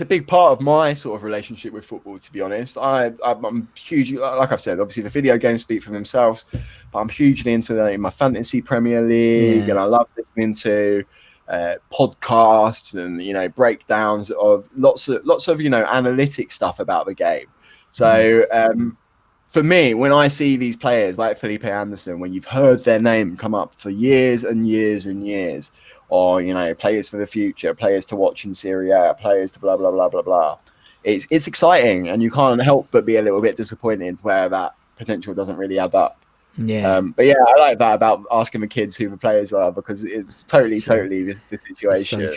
a big part of my sort of relationship with football, to be honest. I'm hugely, like I've said, obviously the video games speak for themselves, but I'm hugely into in my fantasy Premier League, and I love listening to podcasts and breakdowns of lots of analytic stuff about the game. So for me, when I see these players like Felipe Anderson, when you've heard their name come up for years and years and years, or players for the future, players to watch in Serie A, players to blah blah blah blah blah, it's exciting, and you can't help but be a little bit disappointed where that potential doesn't really add up. But yeah, I like that about asking the kids who the players are, because it's totally this situation.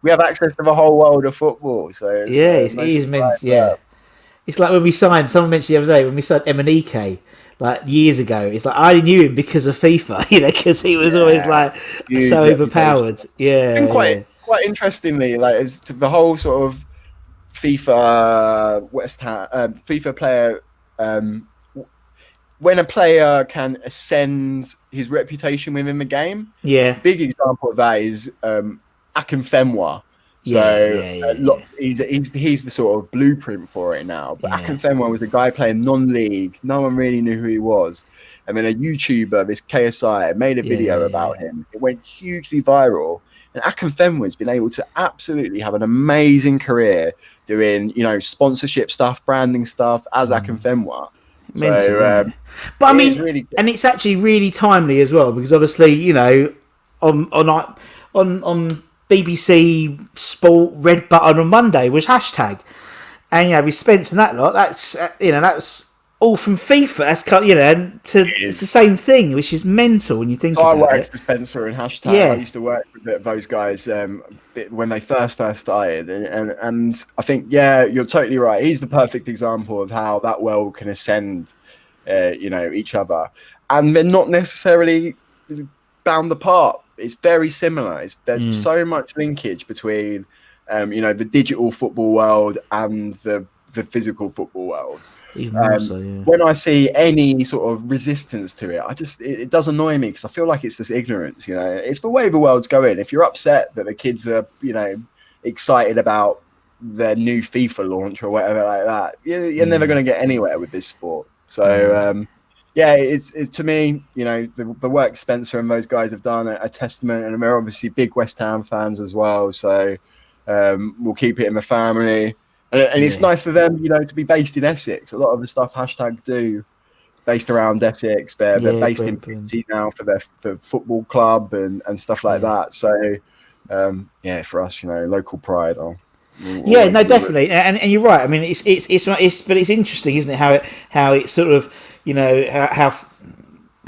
We have access to the whole world of football, so it's like when we signed. Someone mentioned the other day when we signed Emenike, like years ago. It's like I knew him because of FIFA, because he was always like so overpowered. And quite interestingly, like it's the whole sort of FIFA West Ham FIFA player. When a player can ascend his reputation within the game, big example of that is Akinfenwa. He's the sort of blueprint for it now. But Akinfenwa was a guy playing non-league. No one really knew who he was. And then a YouTuber, this KSI, made a video about him. It went hugely viral. And Akinfenwa has been able to absolutely have an amazing career doing, sponsorship stuff, branding stuff as Akinfenwa. Mental, but I mean, really, and it's actually really timely as well, because obviously, on BBC Sport Red Button on Monday was hashtag, and with Spence and that lot, that's that's all from FIFA. That's it's the same thing, which is mental when you think about it. I worked for Spencer and hashtag. I used to work with those guys when they first started, and I think you're totally right. He's the perfect example of how that world can ascend, each other, and they're not necessarily bound apart. It's very similar. There's so much linkage between, the digital football world and the physical football world. When I see any sort of resistance to it, it does annoy me, because I feel like it's just ignorance. It's the way the world's going. If you're upset that the kids are, excited about their new FIFA launch or whatever like that, you're never going to get anywhere with this sport. So it's to me, the work Spencer and those guys have done a testament, and they're obviously big West Ham fans as well. So we'll keep it in the family. And it's nice for them, to be based in Essex. A lot of the stuff hashtag do based around Essex. They're based in Pitsea now for their football club and stuff like that. So, for us, local pride. Definitely. And you're right. I mean, but it's interesting, isn't it? How it sort of,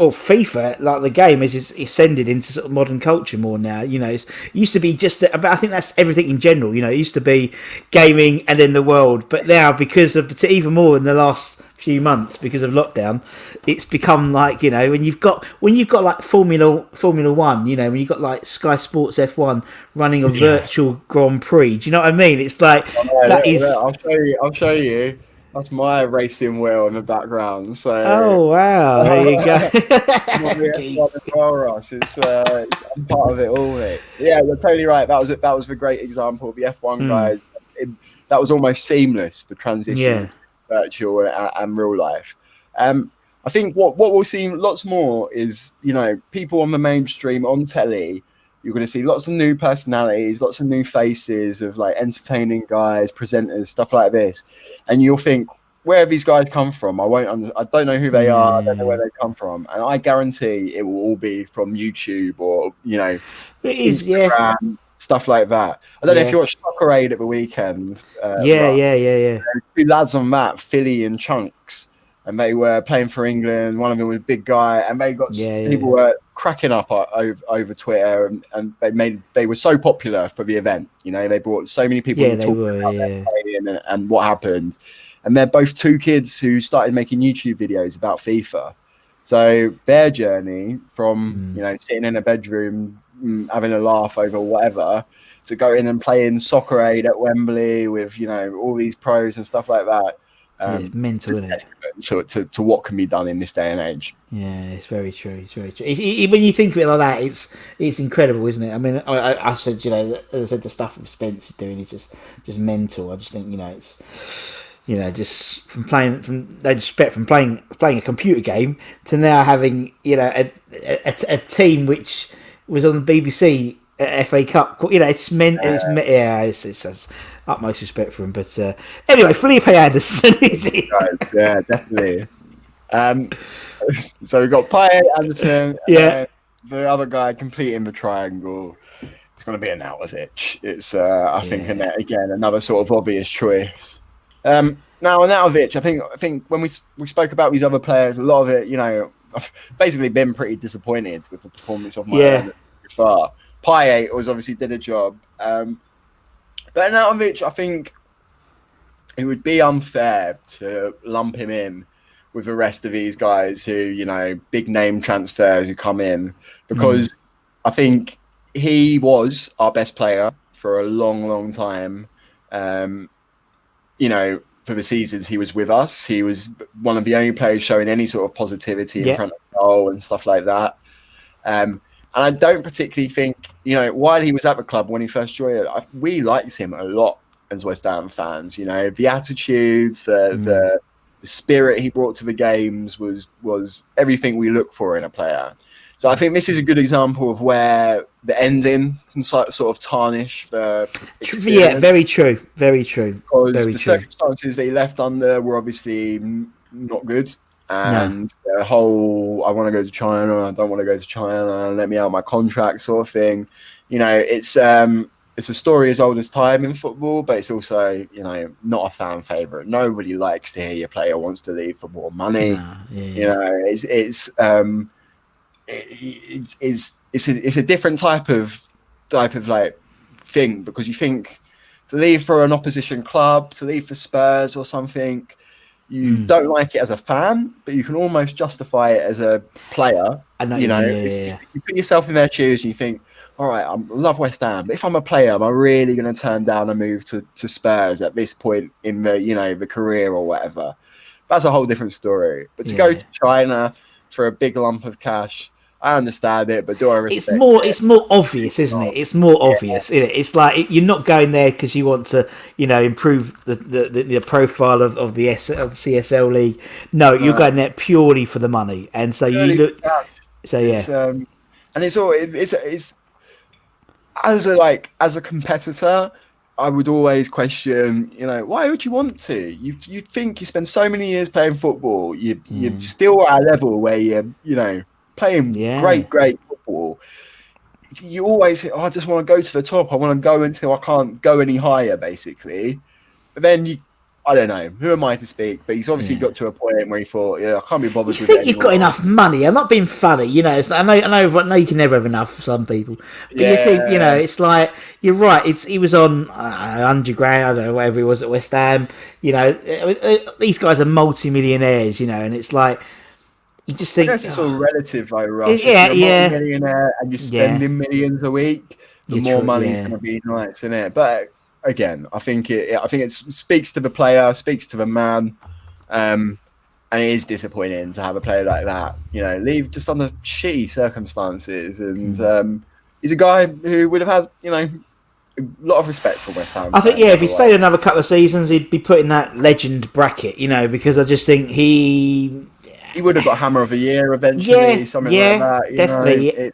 FIFA, like the game, is ascended into sort of modern culture more now. It used to be but I think that's everything in general. It used to be gaming and then the world, but now, because of even more in the last few months, because of lockdown, it's become like when you've got like Formula One, when you've got like Sky Sports F1 running a virtual Grand Prix. Do you know what I mean? It's like I'll show you. That's my racing wheel in the background. So. Oh wow! There you go. I'm part of it all, mate. Yeah, you're totally right. That was a great example of the F1 guys. That was almost seamless, the transition to virtual and real life. I think what we'll see lots more is people on the mainstream on telly. You're going to see lots of new personalities, lots of new faces of like entertaining guys, presenters, stuff like this. And you'll think, where have these guys come from? I don't know who they are. I don't know where they come from, and I guarantee it will all be from YouTube or it is, Instagram, stuff like that. I don't know if you watched Soccer Aid at the weekend. Yeah. Two lads on that, Philly and Chunks, and they were playing for England. One of them was a big guy, and they got people were cracking up over Twitter, and they were so popular for the event. They brought so many people to talk about their playing and what happened. And they're both two kids who started making YouTube videos about FIFA. So their journey from sitting in a bedroom having a laugh over whatever to going and playing Soccer Aid at Wembley with all these pros and stuff like that. It's mental, isn't it? To what can be done in this day and age. Yeah, it's very true. It's very true. When you think of it like that, it's incredible, isn't it? I mean, I said, as I said, the stuff that Spence is doing is just mental. I just think, it's, just from playing a computer game to now having, a team which was on the BBC FA Cup. It's meant. It's utmost respect for him. But anyway, Felipe Anderson is it? Yeah, definitely. So we've got Payet, Anderson, and the other guy completing the triangle. It's going to be Arnautovic. It's I think again another sort of obvious choice. Now Arnautovic, I think when we spoke about these other players, a lot of it, I've basically been pretty disappointed with the performance of my so far. Payet was obviously did a job. But Arnautovic, I think it would be unfair to lump him in with the rest of these guys who, big name transfers who come in, because I think he was our best player for a long, long time. For the seasons he was with us, he was one of the only players showing any sort of positivity in front of the goal and stuff like that. And I don't particularly think, while he was at the club when he first joined it, we liked him a lot as West Ham fans. The attitude, the spirit he brought to the games was everything we look for in a player. So I think this is a good example of where the ending can sort of tarnish the experience. Yeah, very true. Very true. Because very the circumstances that he left under were obviously not good. And the whole, I want to go to China, I don't want to go to China, let me out of my contract sort of thing. It's a story as old as time in football, but it's also, not a fan favourite. Nobody likes to hear your player wants to leave for more money. It's a different type of like thing, because you think to leave for an opposition club, to leave for Spurs or something, you don't like it as a fan, but you can almost justify it as a player. You put yourself in their shoes and you think, all right, I love West Ham, but if I'm a player, am I really going to turn down a move to Spurs at this point in the career or whatever? That's a whole different story. But to go to China for a big lump of cash, I understand it, but do I respect it? It's more obvious, isn't it? It's more obvious, isn't it? It's like you're not going there because you want to, improve the profile of the CSL league. No, you're going there purely for the money, and so you look. So and it's all it's as a competitor, I would always question, why would you want to? You think you spend so many years playing football, you're still at a level where you're playing great football. You always say, I just want to go to the top. I want to go until I can't go any higher, basically. But then I don't know. Who am I to speak? But he's obviously got to a point where he thought, I can't be bothered with it anymore. You've got enough money. I'm not being funny. I know you can never have enough for some people. But you think, it's like, you're right. He was on 100 grand, I don't know, whatever he was at West Ham. These guys are multi-millionaires, and it's like, you just think... I guess it's all relative, like, Russ. If you're a multi-millionaire and you're spending millions a week, the more money's going to be nice, isn't it? But again, I think it speaks to the player, speaks to the man, and it is disappointing to have a player like that, leave just under shitty circumstances. And he's a guy who would have had, a lot of respect for West Ham. I think, if he stayed another couple of seasons, he'd be put in that legend bracket, because I just think he would have got Hammer of the Year eventually, something like that. Definitely.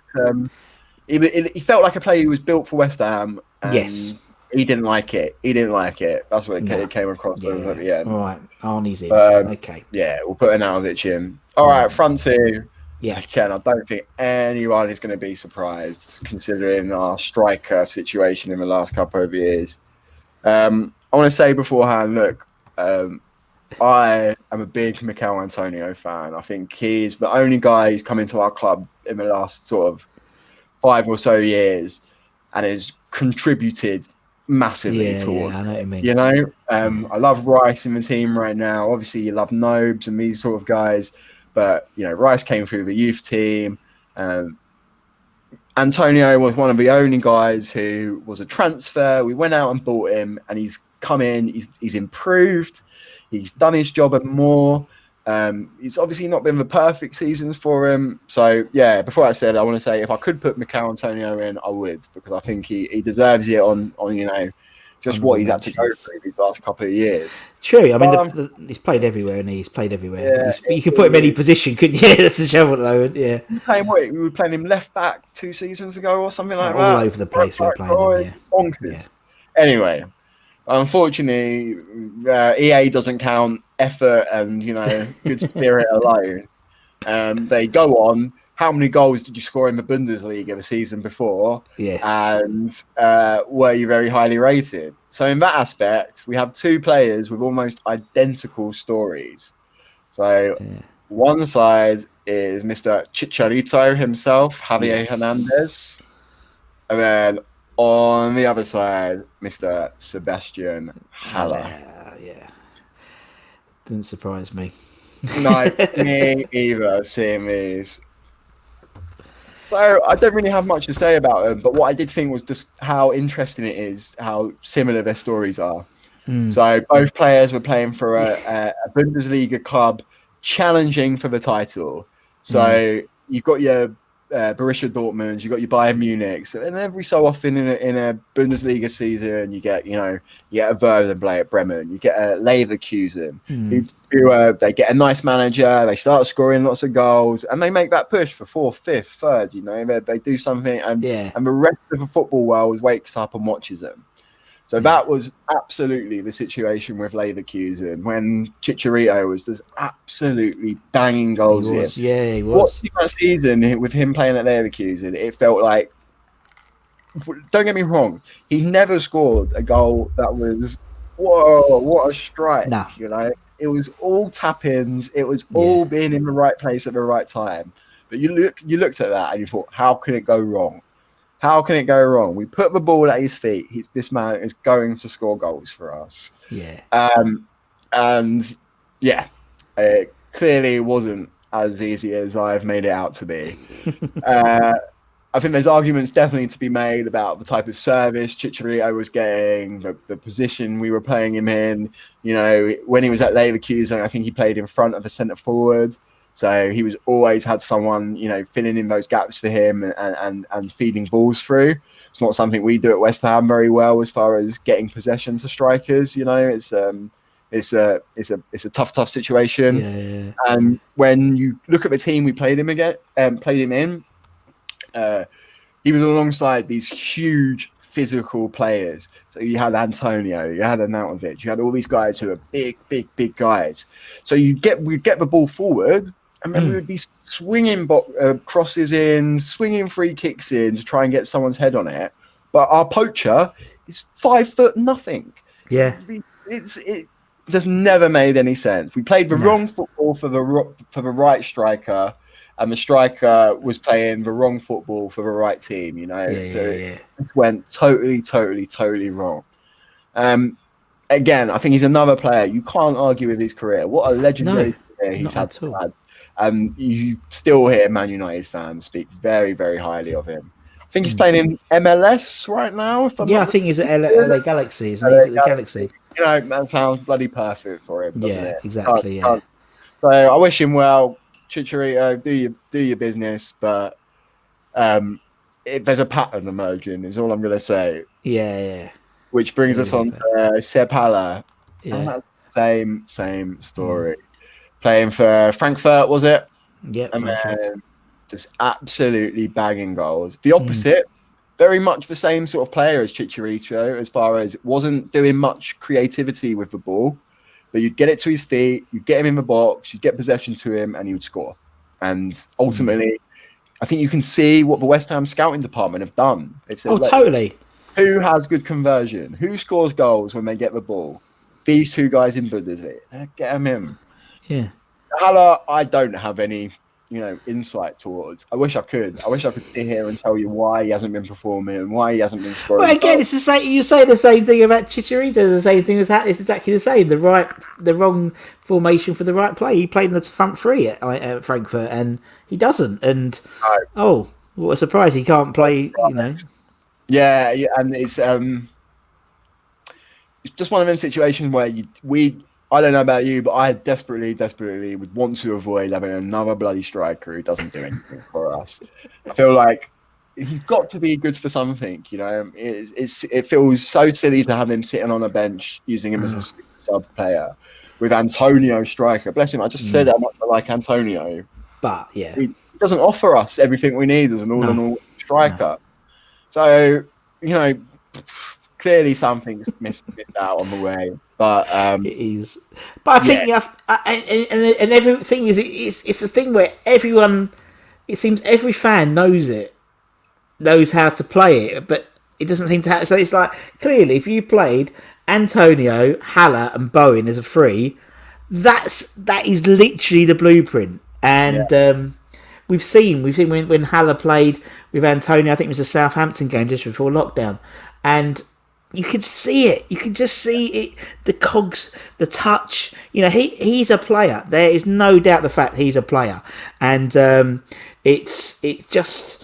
He felt like a player who was built for West Ham. And, yes. He didn't like it. That's what it came across as at the end. All right, Arnie's in. Okay. Yeah, we'll put Arnautovic in. All right, front two. Yeah. Again, I don't think anyone is going to be surprised considering our striker situation in the last couple of years. I want to say beforehand, look, I am a big Mikel Antonio fan. I think he's the only guy who's come into our club in the last sort of 5 or so years and has contributed massively towards. I know what you mean. You know, I love Rice in the team right now. Obviously, you love Nobes and these sort of guys, but you know, Rice came through the youth team. Antonio was one of the only guys who was a transfer. We went out and bought him, and he's come in. He's improved. He's done his job and more. He's obviously not been the perfect seasons for him. So, yeah, before I said, I want to say if I could put Mikel Antonio in, I would, because I think he deserves it on you know, just what he's had to go through these last couple of years. True. I mean, he's played everywhere, and he's played everywhere. Yeah, you could put him in any position, couldn't you? That's the trouble at the moment, yeah. We were playing him left back 2 seasons ago or something like that. All over the place we were playing him, bonkers. Yeah. Anyway, unfortunately, EA doesn't count effort and, you know, good spirit alone. They go on. How many goals did you score in the Bundesliga the season before? Yes. And were you very highly rated? So in that aspect, we have 2 players with almost identical stories. So one side is Mr. Chicharito himself, Javier Hernandez. And then on the other side, Mr. Sebastian Haller. Yeah. Didn't surprise me. No, me either, seeing these. So I don't really have much to say about them, but what I did think was just how interesting it is, how similar their stories are. So both players were playing for a Bundesliga club challenging for the title. So you've got your Borussia Dortmund, you've got your Bayern Munich, and every so often in a Bundesliga season, you get a Werder at Bremen, you get a Leverkusen, who they get a nice manager, they start scoring lots of goals, and they make that push for 4th, 5th, 3rd. You know, they do something, and the rest of the football world wakes up and watches them. So that was absolutely the situation with Leverkusen when Chicharito was just absolutely banging goals in. Yeah, he was. What that season with him playing at Leverkusen, it felt like, don't get me wrong, he never scored a goal that was, whoa, what a strike. Nah. You know, it was all tap-ins, it was all being in the right place at the right time. But you looked at that and you thought, how can it go wrong? How can it go wrong? We put the ball at his feet. This man is going to score goals for us. Yeah. And yeah, it clearly wasn't as easy as I've made it out to be. I think there's arguments definitely to be made about the type of service Chicharito was getting, the position we were playing him in. You know, when he was at Leverkusen, I think he played in front of a centre forward. So he was always had someone, you know, filling in those gaps for him and feeding balls through. It's not something we do at West Ham very well as far as getting possession to strikers. You know, it's a tough situation. Yeah. And when you look at the team we played him in, he was alongside these huge physical players. So you had Antonio, you had Arnautovic, you had all these guys who are big guys. So we'd get the ball forward. And then we would be swinging crosses in, swinging free kicks in to try and get someone's head on it. But our poacher is 5'0". Yeah, it just never made any sense. We played the wrong football for the right striker, and the striker was playing the wrong football for the right team. You know, it went totally wrong. Again, I think he's another player you can't argue with his career. What a legendary career he's had. You still hear Man United fans speak very, very highly of him. I think he's playing in MLS right now. I think he's at LA Galaxy, isn't he? He's at the Galaxy. You know, that sounds bloody perfect for him, doesn't it? Exactly. So I wish him well. Chicharito, do your business, but there's a pattern emerging, is all I'm going to say. Yeah. Which brings us on to Seb Haller. Yeah. And that's the same story. Playing for Frankfurt, was it? Yeah. And then just absolutely bagging goals. The opposite very much the same sort of player as Chicharito, as far as wasn't doing much creativity with the ball, but you'd get it to his feet, you'd get him in the box, you'd get possession to him, and he would score. And ultimately, I think you can see what the West Ham scouting department have done. They've said, totally. Who has good conversion? Who scores goals when they get the ball? These two guys in Bundesliga. Get them in. Yeah. Haller, I don't have any, insight towards. I wish I could. I wish I could sit here and tell you why he hasn't been performing and why he hasn't been scoring. Well, again, it's the same. You say the same thing about Chicharito. The same thing as it's exactly the same. The wrong formation for the right play. He played in the front three at Frankfurt, and he doesn't. And what a surprise! He can't play. Yeah, and it's just one of those situations where I don't know about you, but I desperately would want to avoid having another bloody striker who doesn't do anything for us. I feel like he's got to be good for something, It feels so silly to have him sitting on a bench using him as a sub player with Antonio striker. Bless him, I just said how much I like Antonio. But, yeah. He doesn't offer us everything we need as an all-in-all striker. No. So, clearly something's missed out on the way. But it is. But I think and everything is it's a thing where everyone, it seems every fan knows how to play it, but it doesn't seem to have. So it's like clearly if you played Antonio, Haller, and Bowen as a free, that is literally the blueprint. And we've seen when Haller played with Antonio, I think it was a Southampton game just before lockdown, and you could see it. You could just see it. The cogs, the touch. He's a player. There is no doubt the fact he's a player, and it's just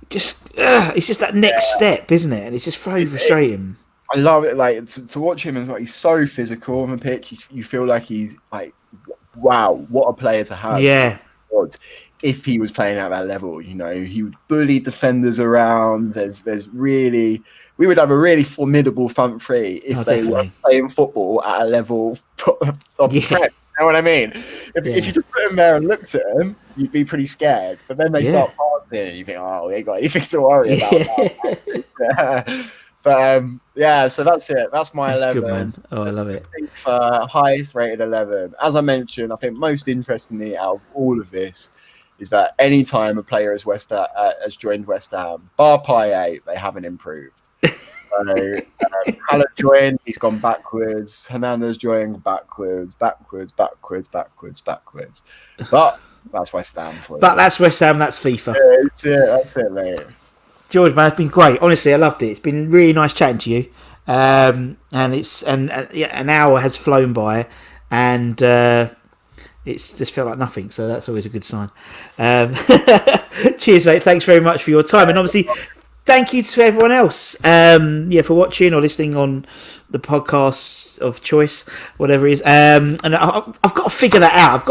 that next step, isn't it? And it's just very frustrating. I love it. Like to watch him as well. He's so physical on the pitch. You feel like he's like, wow, what a player to have. Yeah. If he was playing at that level, he would bully defenders around. We would have a really formidable front three if they were playing football at a level of prep. You know what I mean? If you just put him there and looked at him, you'd be pretty scared. But then they start passing, and you think, oh, they ain't got anything to worry about. But so that's it. That's my 11. Good, man. Oh, I love it. I think for highest rated 11, as I mentioned, I think most interestingly out of all of this is that any time a player has joined West Ham, bar Payet, they haven't improved. So Haller joined, he's gone backwards. Hernandez joined backwards. But that's West Ham for you. But that's West Ham, that's FIFA. Yeah, that's it, mate. George, man, it's been great. Honestly, I loved it. It's been really nice chatting to you. And an hour has flown by, and it's just felt like nothing. So that's always a good sign. Cheers, mate. Thanks very much for your time, and obviously, thank you to everyone else. For watching or listening on the podcast of choice, whatever it is. And I've got to figure that out.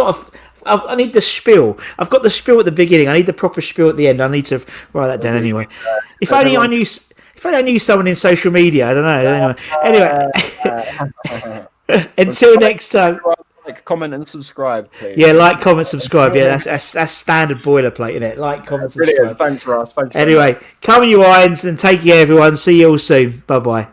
I need the spiel. I've got the spiel at the beginning. I need the proper spiel at the end. I need to write that down anyway. If only I knew someone in social media. I don't know. Anyway, until next time. Like, comment, and subscribe, please. Yeah, like, comment, subscribe. Yeah, that's standard boilerplate, isn't it? Like, comment, subscribe. Brilliant. Thanks, Ross. Thanks. Anyway, come on, you irons, and take care, everyone. See you all soon. Bye bye.